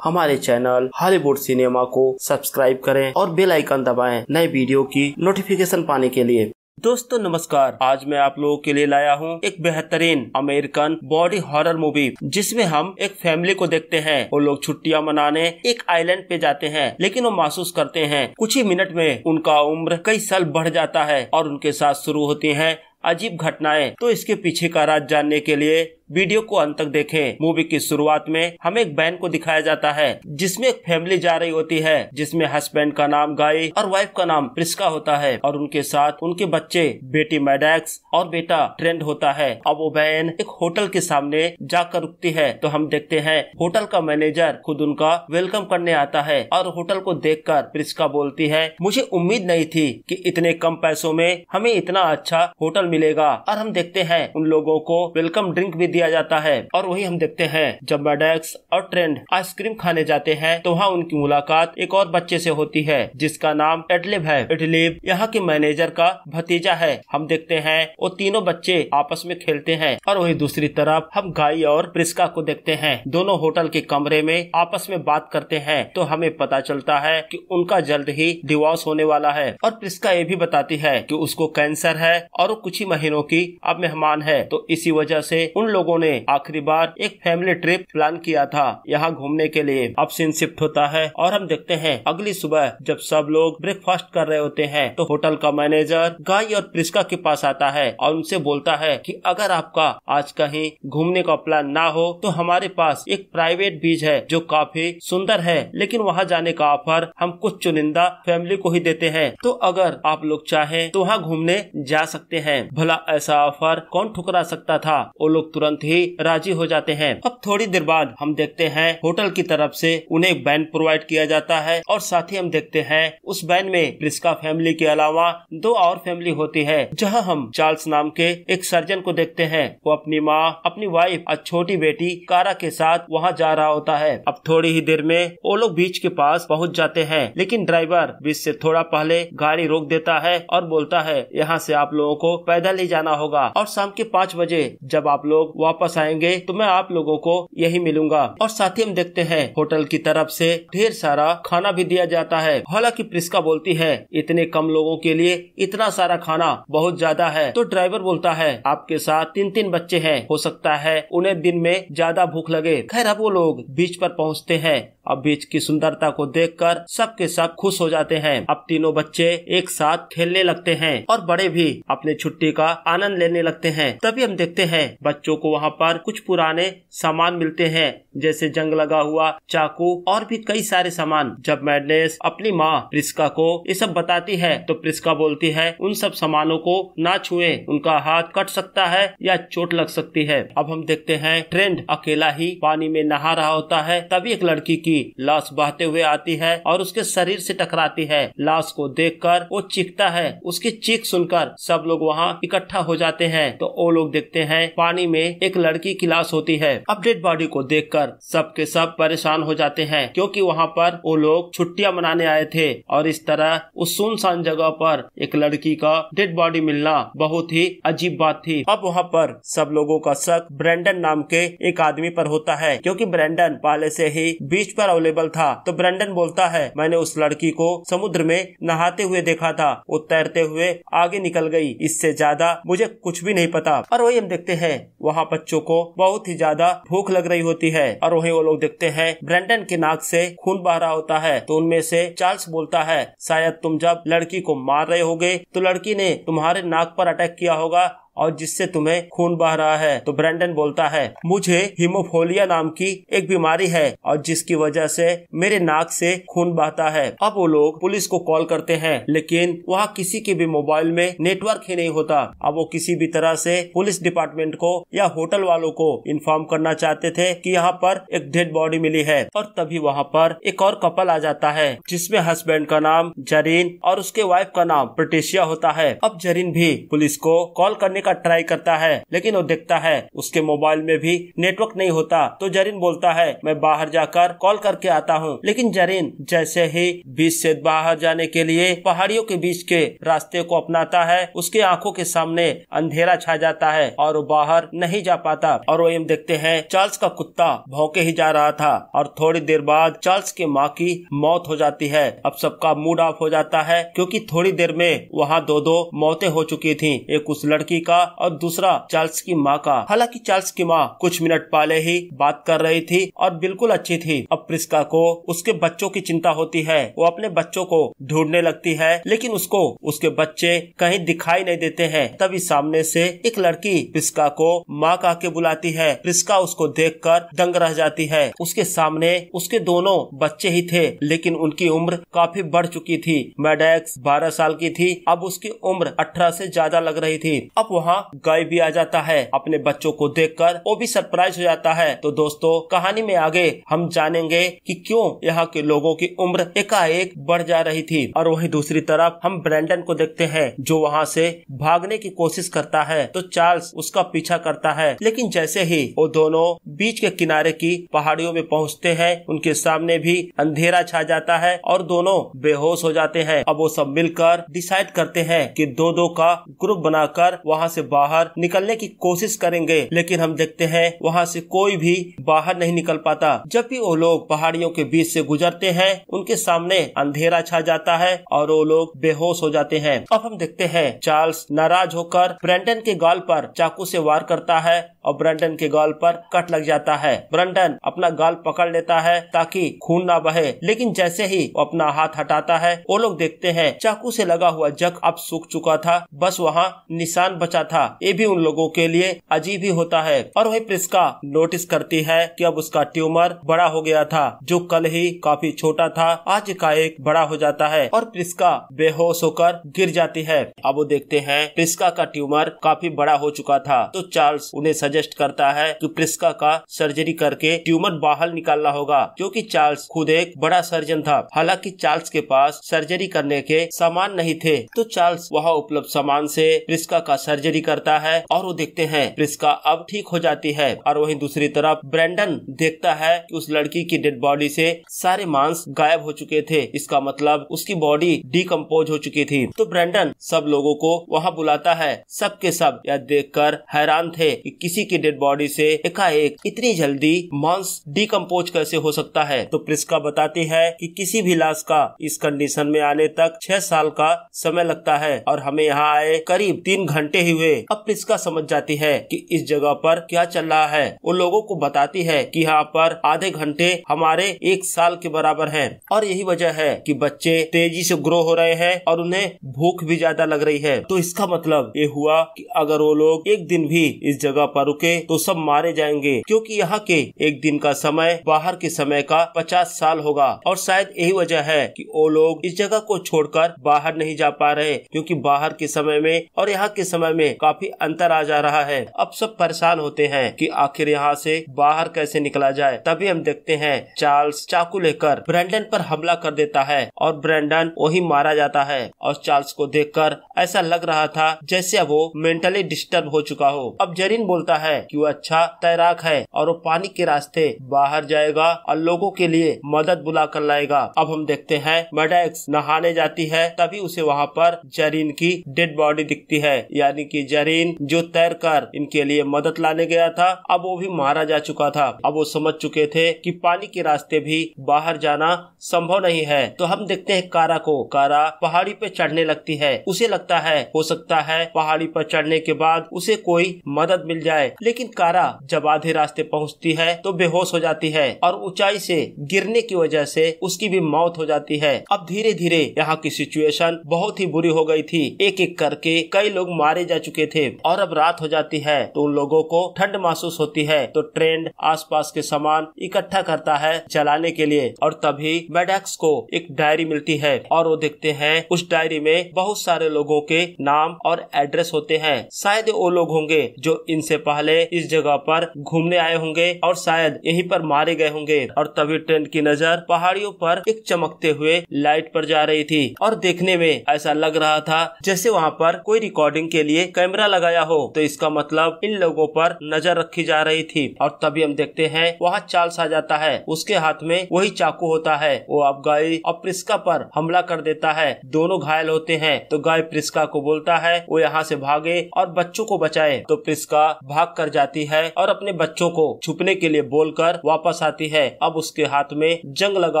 हमारे channel Hollywood cinema को subscribe करें और बेल आइकन दबाएं नए वीडियो की नोटिफिकेशन पाने के लिए। दोस्तों नमस्कार, आज मैं आप लोगों के लिए लाया हूँ एक बेहतरीन अमेरिकन बॉडी हॉरर मूवी, जिसमें हम एक फैमिली को देखते हैं। वो लोग छुट्टियां मनाने एक आइलैंड पे जाते हैं, लेकिन वो महसूस करते हैं कुछ ही मिनट में उनका उम्र कई साल बढ़ जाता है और उनके साथ शुरू होती हैं अजीब घटनाएं। तो इसके पीछे का राज जानने के लिए वीडियो को अंत तक देखें। मूवी की शुरुआत में हमें एक वैन को दिखाया जाता है, जिसमें एक फैमिली जा रही होती है, जिसमें हस्बैंड का नाम गाई और वाइफ का नाम प्रिस्का होता है और उनके साथ उनके बच्चे, बेटी मैडैक्स और बेटा ट्रेंड होता है। अब वो वैन एक होटल के सामने जाकर रुकती है, तो हम देखते हैं होटल का मैनेजर खुद उनका वेलकम करने आता है और होटल को देखकर प्रिस्का बोलती है, मुझे उम्मीद नहीं थी कि इतने कम पैसों में हमें इतना अच्छा होटल मिलेगा। और हम देखते हैं उन लोगों को वेलकम ड्रिंक भी दिया जाता है। और वही हम देखते हैं जब मैडैक्स और ट्रेंड आइसक्रीम खाने जाते हैं, तो वहाँ उनकी मुलाकात एक और बच्चे से होती है, जिसका नाम एडलिब है। एडलिब यहाँ के मैनेजर का भतीजा है। हम देखते हैं वो तीनों बच्चे आपस में खेलते हैं। और वही दूसरी तरफ हम गाई और प्रिस्का को देखते हैं, दोनों होटल के कमरे में आपस में बात करते हैं। तो हमें पता चलता है कि उनका जल्द ही डिवोर्स होने वाला है। और प्रिस्का ये भी बताती है कि उसको कैंसर है और वो कुछ ही महीनों की अब मेहमान है। तो इसी वजह से उन लोगों ने आखिरी बार एक फैमिली ट्रिप प्लान किया था यहाँ घूमने के लिए। अब सीन शिफ्ट होता है और हम देखते हैं अगली सुबह जब सब लोग ब्रेकफास्ट कर रहे होते हैं, तो होटल का मैनेजर गाई और प्रिस्का के पास आता है और उनसे बोलता है कि अगर आपका आज कहीं घूमने का प्लान ना हो तो हमारे पास एक प्राइवेट बीच है जो काफी सुंदर है, लेकिन वहाँ जाने का ऑफर हम कुछ चुनिंदा फैमिली को ही देते हैं। तो अगर आप लोग चाहें तो वहाँ घूमने जा सकते हैं। भला ऐसा ऑफर कौन ठुकरा सकता था। वो लोग तुरंत ही राजी हो जाते हैं। अब थोड़ी देर बाद हम देखते हैं होटल की तरफ से उन्हें एक वैन प्रोवाइड किया जाता है और साथ ही हम देखते हैं उस वैन में प्रिस्का फैमिली के अलावा दो और फैमिली होती है, जहां हम चार्ल्स नाम के एक सर्जन को देखते हैं। वो अपनी माँ, अपनी वाइफ और छोटी बेटी कारा के साथ वहाँ जा रहा होता है। अब थोड़ी ही देर में वो लोग बीच के पास पहुँच जाते हैं, लेकिन ड्राइवर बीच से थोड़ा पहले गाड़ी रोक देता है और बोलता है यहाँ से आप लोगों को पैदल ही जाना होगा और शाम के 5 बजे जब आप लोग वापस आएंगे तो मैं आप लोगों को यही मिलूंगा। और साथ ही हम देखते हैं होटल की तरफ से ढेर सारा खाना भी दिया जाता है। हालांकि प्रिस्का बोलती है इतने कम लोगों के लिए इतना सारा खाना बहुत ज्यादा है। तो ड्राइवर बोलता है आपके साथ 3 बच्चे हैं, हो सकता है उन्हें दिन में ज्यादा भूख लगे। खैर अब वो लोग बीच पर पहुँचते हैं। अब बीच की सुंदरता को देखकर सबके सब खुश हो जाते हैं। अब तीनों बच्चे एक साथ खेलने लगते हैं और बड़े भी अपने छुट्टी का आनंद लेने लगते हैं। तभी हम देखते हैं बच्चों को वहाँ पर कुछ पुराने सामान मिलते हैं, जैसे जंग लगा हुआ चाकू और भी कई सारे सामान। जब मैडनेस अपनी माँ प्रिस्का को ये सब बताती है, तो प्रिस्का बोलती है उन सब सामानों को ना छुए, उनका हाथ कट सकता है या चोट लग सकती है। अब हम देखते हैं ट्रेंड अकेला ही पानी में नहा रहा होता है। तभी एक लड़की की लाश बहते हुए आती है और उसके शरीर से टकराती है। लाश को देखकर वो चीखता है। उसकी चीख सुनकर सब लोग वहाँ इकट्ठा हो जाते हैं। तो वो लोग देखते हैं पानी में एक लड़की की लाश होती है। अब डेड बॉडी को देखकर सब के सब परेशान हो जाते हैं, क्योंकि वहाँ पर वो लोग छुट्टियां मनाने आए थे और इस तरह उस सुनसान जगह पर एक लड़की का डेड बॉडी मिलना बहुत ही अजीब बात थी। अब वहाँ पर सब लोगों का शक ब्रेंडन नाम के एक आदमी पर होता है, क्योंकि ब्रेंडन पहले से ही बीच पर अवेलेबल था। तो ब्रेंडन बोलता है मैंने उस लड़की को समुद्र में नहाते हुए देखा था, वो तैरते हुए आगे निकल गई, इससे ज्यादा मुझे कुछ भी नहीं पता। और वही हम देखते हैं वहाँ बच्चों को बहुत ही ज्यादा भूख लग रही होती है और वही वो लोग देखते हैं ब्रेंडन के नाक से खून बह रहा होता है। तो उनमें से चार्ल्स बोलता है शायद तुम जब लड़की को मार रहे होगे तो लड़की ने तुम्हारे नाक पर अटैक किया होगा और जिससे तुम्हें खून बह रहा है। तो ब्रेंडन बोलता है मुझे हीमोफिलिया नाम की एक बीमारी है और जिसकी वजह से मेरे नाक से खून बहता है। अब वो लोग पुलिस को कॉल करते हैं, लेकिन वहाँ किसी के भी मोबाइल में नेटवर्क ही नहीं होता। अब वो किसी भी तरह से पुलिस डिपार्टमेंट को या होटल वालों को इन्फॉर्म करना चाहते थे कि यहाँ पर एक डेड बॉडी मिली है। और तभी वहाँ पर एक और कपल आ जाता है, जिसमें हस्बैंड का नाम जरीन और उसके वाइफ का नाम पेट्रिशिया होता है। अब जरीन भी पुलिस को कॉल करने का ट्राई करता है, लेकिन वो देखता है उसके मोबाइल में भी नेटवर्क नहीं होता। तो जरीन बोलता है मैं बाहर जाकर कॉल करके आता हूँ। लेकिन जरीन जैसे ही बीच से बाहर जाने के लिए पहाड़ियों के बीच के रास्ते को अपनाता है, उसके आंखों के सामने अंधेरा छा जाता है और वो बाहर नहीं जा पाता। और वो देखते हैं चार्ल्स का कुत्ता भौंके ही जा रहा था और थोड़ी देर बाद चार्ल्स के माँ की मौत हो जाती है। अब सबका मूड ऑफ हो जाता है क्योंकि थोड़ी देर में वहाँ दो मौतें हो चुकी थी, एक उस लड़की का और दूसरा चार्ल्स की माँ का। हालांकि चार्ल्स की माँ कुछ मिनट पहले ही बात कर रही थी और बिल्कुल अच्छी थी। अब प्रिस्का को उसके बच्चों की चिंता होती है, वो अपने बच्चों को ढूंढने लगती है, लेकिन उसको उसके बच्चे कहीं दिखाई नहीं देते हैं। तभी सामने से एक लड़की प्रिस्का को माँ कह के बुलाती है। प्रिस्का उसको देखकर दंग रह जाती है। उसके सामने उसके दोनों बच्चे ही थे, लेकिन उनकी उम्र काफी बढ़ चुकी थी। मैडक्स 12 साल की थी, अब उसकी उम्र 18 से ज्यादा लग रही थी। अब वहाँ गाय भी आ जाता है, अपने बच्चों को देखकर वो भी सरप्राइज हो जाता है। तो दोस्तों कहानी में आगे हम जानेंगे कि क्यों यहाँ के लोगों की उम्र एकाएक बढ़ जा रही थी। और वहीं दूसरी तरफ हम ब्रेंडन को देखते हैं जो वहाँ से भागने की कोशिश करता है। तो चार्ल्स उसका पीछा करता है, लेकिन जैसे ही वो दोनों बीच के किनारे की पहाड़ियों में पहुँचते हैं, उनके सामने भी अंधेरा छा जाता है और दोनों बेहोश हो जाते हैं। अब वो सब मिलकर डिसाइड करते हैं कि दो का ग्रुप बनाकर वहाँ से बाहर निकलने की कोशिश करेंगे। लेकिन हम देखते हैं वहाँ से कोई भी बाहर नहीं निकल पाता। जब भी वो लोग पहाड़ियों के बीच से गुजरते हैं, उनके सामने अंधेरा छा जाता है और वो लोग बेहोश हो जाते हैं। अब हम देखते हैं चार्ल्स नाराज होकर ब्रेंडन के गाल पर चाकू से वार करता है और ब्रेंडन के गाल पर कट लग जाता है। ब्रेंडन अपना गाल पकड़ लेता है ताकि खून ना बहे, लेकिन जैसे ही वो अपना हाथ हटाता है, वो लोग देखते हैं चाकू से लगा हुआ जख्म अब सूख चुका था, बस वहाँ निशान बचा था। ये भी उन लोगों के लिए अजीब ही होता है। और वही प्रिस्का नोटिस करती है कि अब उसका ट्यूमर बड़ा हो गया था, जो कल ही काफी छोटा था आज एकाएक बड़ा हो जाता है और प्रिस्का बेहोश होकर गिर जाती है। अब वो देखते हैं प्रिस्का का ट्यूमर काफी बड़ा हो चुका था। तो चार्ल्स उन्हें सजेस्ट करता है कि प्रिस्का का सर्जरी करके ट्यूमर बाहर निकालना होगा, क्योंकि चार्ल्स खुद एक बड़ा सर्जन था। हालांकि चार्ल्स के पास सर्जरी करने के सामान नहीं थे, तो चार्ल्स वहाँ उपलब्ध सामान से प्रिस्का का सर्जरी करता है और वो देखते हैं प्रिस्का अब ठीक हो जाती है। और वहीं दूसरी तरफ ब्रेंडन देखता है कि उस लड़की की डेड बॉडी से सारे मांस गायब हो चुके थे, इसका मतलब उसकी बॉडी डिकम्पोज हो चुकी थी। तो ब्रेंडन सब लोगों को वहाँ बुलाता है। सब के सब यह देखकर हैरान थे कि किसी की डेड बॉडी से एकाएक इतनी जल्दी मांस डिकम्पोज कैसे हो सकता है। तो प्रिस्का बताती है कि किसी भी लाश का इस कंडीशन में आने तक 6 साल का समय लगता है और हमें यहाँ आए करीब 3 घंटे ही हुए। अब प्रिस्का समझ जाती है कि इस जगह पर क्या चल रहा है। वो लोगों को बताती है कि यहाँ पर आधे घंटे हमारे 1 साल के बराबर हैं और यही वजह है कि बच्चे तेजी से ग्रो हो रहे हैं और उन्हें भूख भी ज्यादा लग रही है। तो इसका मतलब ये हुआ कि अगर वो लोग एक दिन भी इस जगह पर रुके तो सब मारे जाएंगे, क्योंकि यहाँ के एक दिन का समय बाहर के समय का 50 साल होगा। और शायद यही वजह है कि वो लोग इस जगह को छोड़कर बाहर नहीं जा पा रहे, क्योंकि बाहर के समय में और यहाँ के समय में काफी अंतर आ जा रहा है। अब सब परेशान होते हैं कि आखिर यहाँ से बाहर कैसे निकला जाए। तभी हम देखते हैं चार्ल्स चाकू लेकर ब्रेंडन पर हमला कर देता है और ब्रेंडन वही मारा जाता है। और चार्ल्स को देखकर ऐसा लग रहा था जैसे वो मेंटली डिस्टर्ब हो चुका हो। अब जरीन बोलता है कि वो अच्छा तैराक है और वो पानी के रास्ते बाहर जाएगा और लोगों के लिए मदद बुला कर लाएगा। अब हम देखते हैं मैडक्स नहाने जाती है, तभी उसे वहाँ पर जरीन की डेड बॉडी दिखती है, यानी कि जरीन जो तैरकर इनके लिए मदद लाने गया था, अब वो भी मारा जा चुका था। अब वो समझ चुके थे कि पानी के रास्ते भी बाहर जाना संभव नहीं है। तो हम देखते हैं कारा को। कारा पहाड़ी पे चढ़ने लगती है। उसे लगता है हो सकता है पहाड़ी पर चढ़ने के बाद उसे कोई मदद मिल जाए, लेकिन कारा जब आधे रास्ते पहुंचती है तो बेहोश हो जाती है और ऊंचाई से गिरने की वजह से उसकी भी मौत हो जाती है। अब धीरे धीरे यहाँ की सिचुएशन बहुत ही बुरी हो गई थी। एक एक करके कई लोग मारे जा चुके थे और अब रात हो जाती है तो उन लोगों को ठंड महसूस होती है। तो ट्रेंड आसपास के सामान इकट्ठा करता है जलाने के लिए और तभी मैडक्स को एक डायरी मिलती है और वो देखते हैं उस डायरी में बहुत सारे लोगों के नाम और एड्रेस होते हैं। शायद वो लोग होंगे जो इनसे पहले इस जगह पर घूमने आए होंगे और शायद यहीं पर मारे गए होंगे। और तभी ट्रेंड की नजर पहाड़ियों पर एक चमकते हुए लाइट पर जा रही थी और देखने में ऐसा लग रहा था जैसे वहाँ पर कोई रिकॉर्डिंग के लिए कैमरा लगाया हो तो इसका मतलब इन लोगों पर नजर रखी जा रही थी। और तभी हम देखते हैं वहाँ चार्ल्स आ जाता है, उसके हाथ में वही चाकू होता है। वो अब गाय और प्रिस्का पर हमला कर देता है, दोनों घायल होते हैं। तो गाय प्रिस्का को बोलता है वो यहाँ से भागे और बच्चों को बचाए। तो प्रिस्का भाग कर जाती है और अपने बच्चों को छुपने के लिए बोलकर वापस आती है। अब उसके हाथ में जंग लगा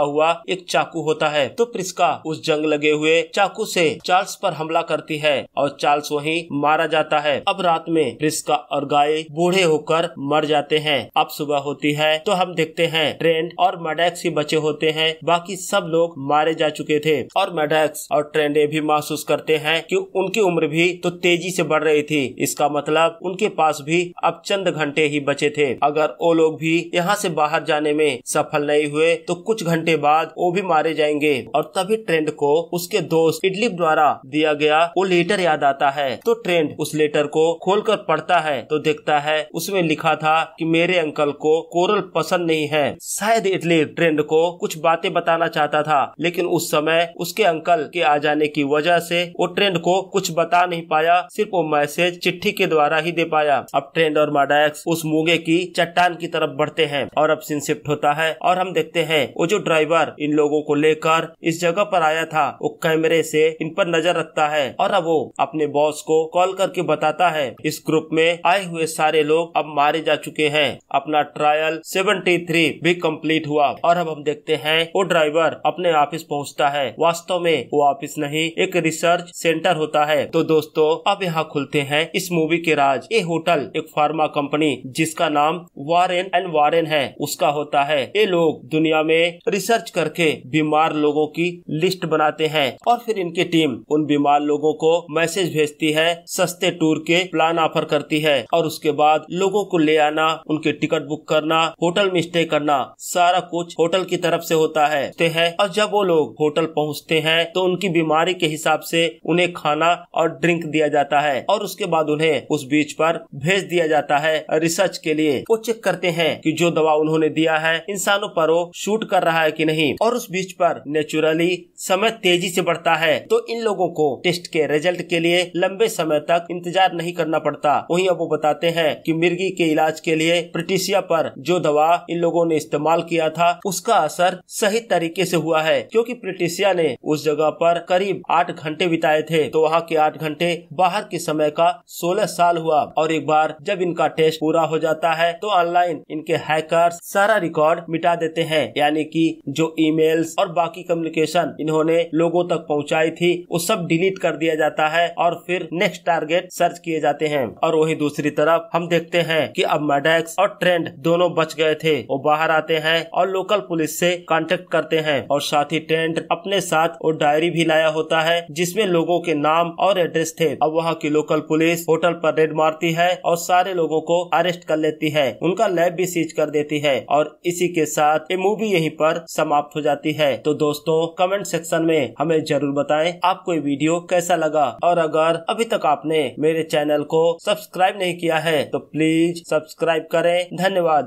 हुआ एक चाकू होता है। तो प्रिस्का उस जंग लगे हुए चाकू से चार्ल्स पर हमला करती है और चार्ल्स वहीं मारा जाता है। अब रात में प्रिस्का और गाय बूढ़े होकर मर जाते हैं। अब सुबह होती है तो हम देखते हैं ट्रेंट और मैडॉक्स ही बचे होते हैं, बाकी सब लोग मारे जा चुके थे। और मैडॉक्स और ट्रेंट ये भी महसूस करते हैं कि उनकी उम्र भी तो तेजी से बढ़ रही थी, इसका मतलब उनके पास भी अब चंद घंटे ही बचे थे। अगर वो लोग भी यहाँ से बाहर जाने में सफल नहीं हुए तो कुछ घंटे बाद वो भी मारे जाएंगे। और तभी ट्रेंट को उसके दोस्त इडलिप द्वारा दिया गया वो लेटर याद आता है। तो ट्रेंट उस लेटर को खोलकर पढ़ता है तो देखता है उसमें लिखा था कि मेरे अंकल को कोरल पसंद नहीं है। शायद इडलिप ट्रेंट को कुछ बातें बताना चाहता था, लेकिन उस समय उसके अंकल के आ जाने की वजह से वो ट्रेंट को कुछ बता नहीं पाया, सिर्फ वो मैसेज चिट्ठी के द्वारा ही दे पाया। अब ट्रेंट और मैडॉक्स उस मूंगे की चट्टान की तरफ बढ़ते हैं और अब सीन शिफ्ट होता है और हम देखते हैं वो जो ड्राइवर इन लोगों को लेकर इस जगह पर आया था वो कैमरे से इन पर नजर रखता है और अब वो अपने बॉस को कॉल करके बताता है इस ग्रुप में आए हुए सारे लोग अब मारे जा चुके हैं। अपना ट्रायल 73 भी कंप्लीट हुआ। और अब हम देखते हैं वो ड्राइवर अपने ऑफिस पहुंचता है। वास्तव में वो ऑफिस नहीं, एक रिसर्च सेंटर होता है। तो दोस्तों अब यहाँ खुलते हैं इस मूवी के राज। ये होटल एक फार्मा कंपनी जिसका नाम वारेन एंड वारेन है उसका होता है। ये लोग दुनिया में रिसर्च करके बीमार लोगों की लिस्ट बनाते हैं और फिर इनकी टीम उन बीमार लोगों को मैसेज भेजती है, सस्ते टूर के प्लान ऑफर करती है और उसके बाद लोगों को ले आना, उनके टिकट बुक करना, होटल में स्टे करना, सारा कुछ होटल की तरफ से होता है। और जब वो लोग होटल पहुँचते हैं तो उनकी बीमारी के हिसाब से उन्हें खाना और ड्रिंक दिया जाता है और उसके बाद उन्हें उस बीच पर भेज दिया जाता है रिसर्च के लिए। वो चेक करते हैं कि जो दवा उन्होंने दिया है इंसानों पर वो शूट कर रहा है कि नहीं। और उस बीच पर नेचुरली समय तेजी से बढ़ता है तो इन लोगों को टेस्ट के रिजल्ट के लिए लंबे समय तक इंतजार नहीं करना पड़ता। वहीं अब वो बताते हैं कि मिर्गी के इलाज के लिए प्रेटिसिया पर जो दवा इन लोगों ने इस्तेमाल किया था उसका असर सही तरीके से हुआ है, क्योंकि प्रेटिसिया ने उस जगह पर करीब 8 घंटे बिताए थे तो वहाँ के 8 घंटे बाहर के समय का 16 साल हुआ। और एक बार जब इनका टेस्ट पूरा हो जाता है तो ऑनलाइन इनके हैकर्स सारा रिकॉर्ड मिटा देते हैं, यानी कि जो ईमेल्स और बाकी कम्युनिकेशन इन्होंने लोगों तक पहुंचाई थी वो सब डिलीट कर दिया जाता है और फिर नेक्स्ट टारगेट सर्च किए जाते हैं। और वही दूसरी तरफ हम देखते हैं कि अब मैडॉक्स और ट्रेंट दोनों बच गए थे। वो बाहर आते हैं और लोकल पुलिस से कांटेक्ट करते हैं और साथ ही ट्रेंट अपने साथ वो डायरी भी लाया होता है जिसमें लोगों के नाम और एड्रेस थे। अब वहाँ की लोकल पुलिस होटल पर रेड मारती है और सारे लोगों को अरेस्ट कर लेती है, उनका लैब भी सीज कर देती है और इसी के साथ ये मूवी यहीं पर समाप्त हो जाती है। तो दोस्तों कमेंट सेक्शन में हमें जरूर बताएं आपको ये वीडियो कैसा लगा और अगर अभी तक आपने मेरे चैनल को सब्सक्राइब नहीं किया है तो प्लीज सब्सक्राइब करें। धन्यवाद।